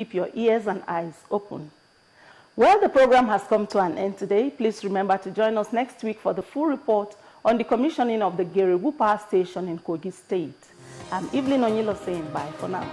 Keep your ears and eyes open. Well, the program has come to an end today. Please remember to join us next week for the full report on the commissioning of the Gerebu Power Station in Kogi State. I'm Evelyn Onyilo saying bye for now.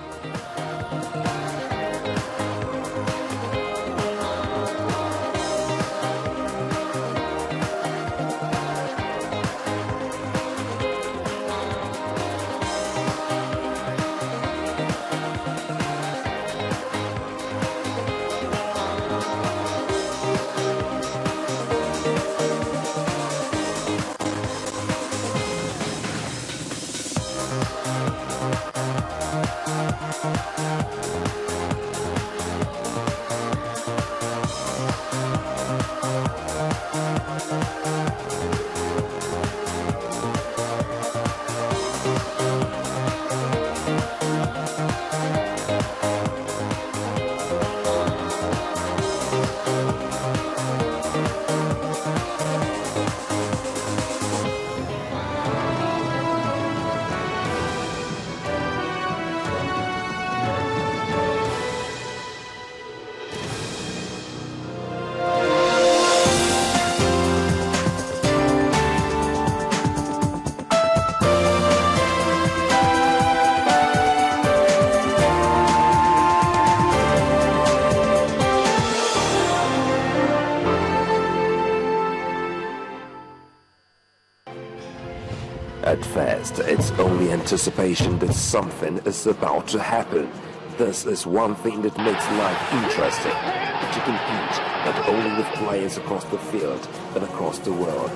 At first, it's only anticipation that something is about to happen. This is one thing that makes life interesting. To compete not only with players across the field, but across the world.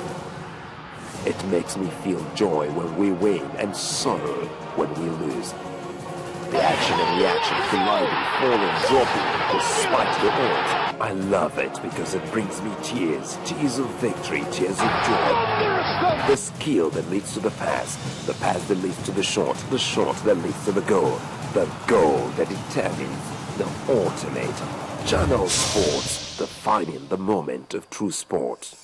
It makes me feel joy when we win and sorrow when we lose. The action and reaction, colliding, falling, dropping, despite the odds. I love it because it brings me tears. Tears of victory, tears of joy. The skill that leads to the pass that leads to the shot that leads to the goal that determines the ultimate. Channel Sports, defining the moment of true sport.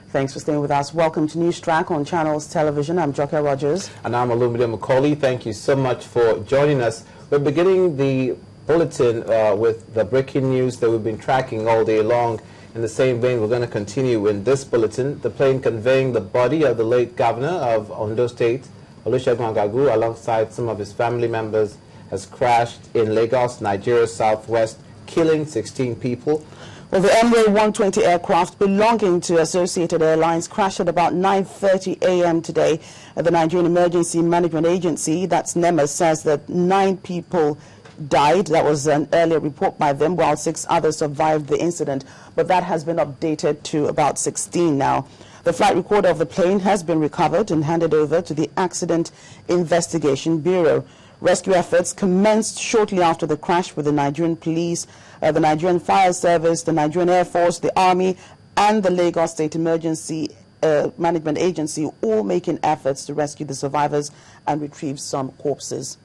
Thanks for staying with us. Welcome to News Track on Channels Television. I'm Joker Rogers. And I'm Olumide Macaulay. Thank you so much for joining us. We're beginning the bulletin with the breaking news that we've been tracking all day long. In the same vein, we're going to continue in this bulletin. The plane conveying the body of the late governor of Ondo State, Olusegun Agagu, alongside some of his family members, has crashed in Lagos, Nigeria's southwest, killing 16 people. Well, the MA-120 aircraft belonging to Associated Airlines crashed at about 9:30 a.m. today. The Nigerian Emergency Management Agency, that's NEMA, says that 9 people died. That was an earlier report by them, while 6 others survived the incident. But that has been updated to about 16 now. The flight recorder of the plane has been recovered and handed over to the Accident Investigation Bureau. Rescue efforts commenced shortly after the crash with the Nigerian police, the Nigerian Fire Service, the Nigerian Air Force, the Army, and the Lagos State Emergency Management Agency, all making efforts to rescue the survivors and retrieve some corpses.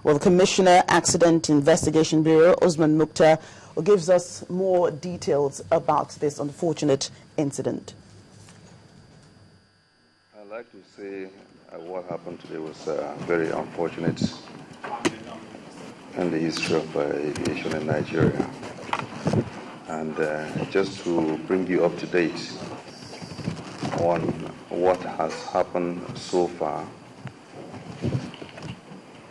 Well, the Commissioner, Accident Investigation Bureau, Usman Mukhtar, gives us more details about this unfortunate incident. like to say what happened today was very unfortunate in the history of aviation in Nigeria. And just to bring you up to date on what has happened so far,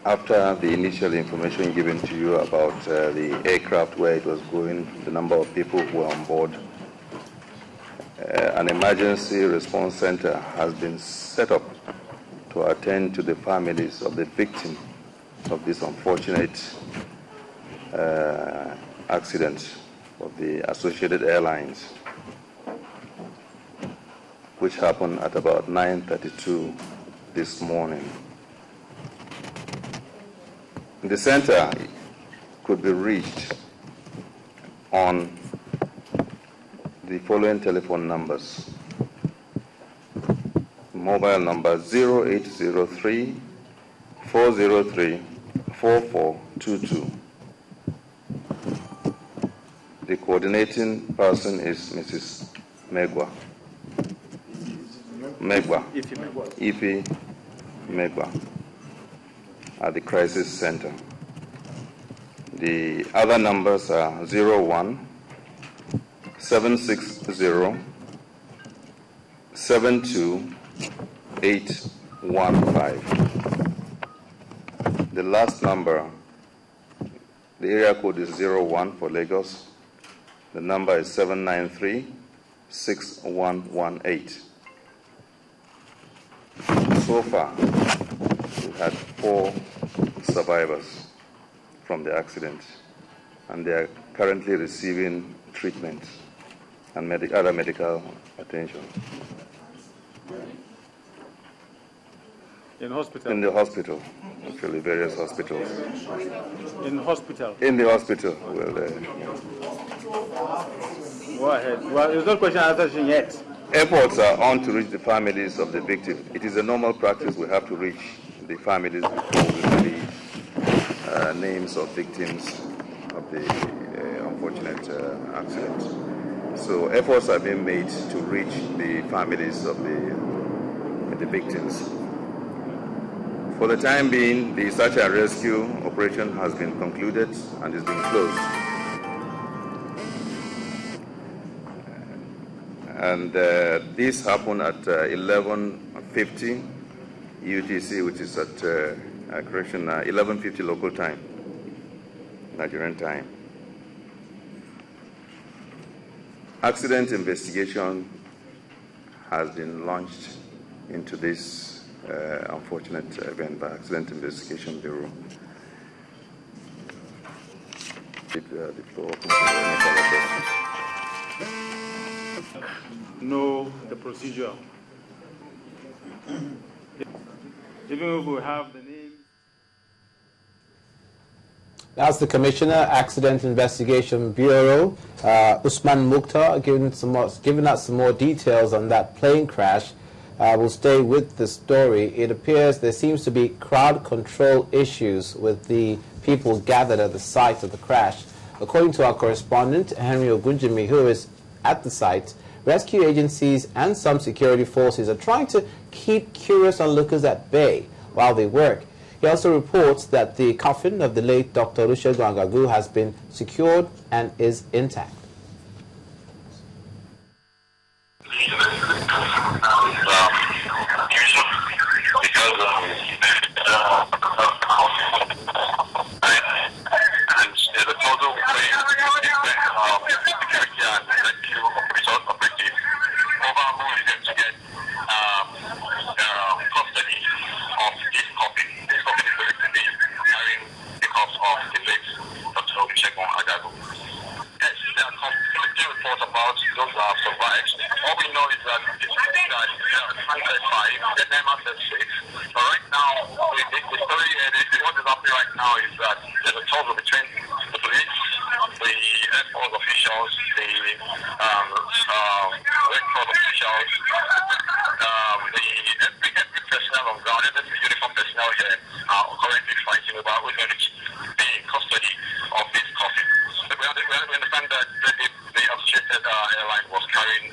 after the initial information given to you about the aircraft, where it was going, the number of people who were on board, an emergency response center has been set up to attend to the families of the victims of this unfortunate accident of the Associated Airlines, which happened at about 9:32 this morning. The center could be reached on the following telephone numbers. Mobile number 0803 403 4422. The coordinating person is Mrs. Ife Megwa at the crisis center. The other numbers are 01 760 72815. The last number, the area code is 01 for Lagos. The number is 793-6118. So far, we've had 4 survivors from the accident, and they are currently receiving treatment and other medical attention. In hospital? In the hospital, actually, various hospitals. In hospital? In the hospital. Well, go ahead. Well, there's no question answered yet. Efforts are on to reach the families of the victims. It is a normal practice. We have to reach the families before we release names of victims of the unfortunate accident. So efforts are being made to reach the families of the victims. For the time being, the search and rescue operation has been concluded and is being closed. And this happened at 11:50 UTC, which is at 11:50 local time, Nigerian time. Accident investigation has been launched into this unfortunate event by Accident Investigation Bureau. The floor open for any further questions. Know the procedure. Even if we have the name. That's the Commissioner, Accident Investigation Bureau, Usman Mukhtar, giving us some more details on that plane crash. We'll stay with the story. It appears there seems to be crowd control issues with the people gathered at the site of the crash. According to our correspondent, Henry Ogunjimi, who is at the site, rescue agencies and some security forces are trying to keep curious onlookers at bay while they work. He also reports that the coffin of the late Dr. Olusegun Agagu has been secured and is intact. Airline was carrying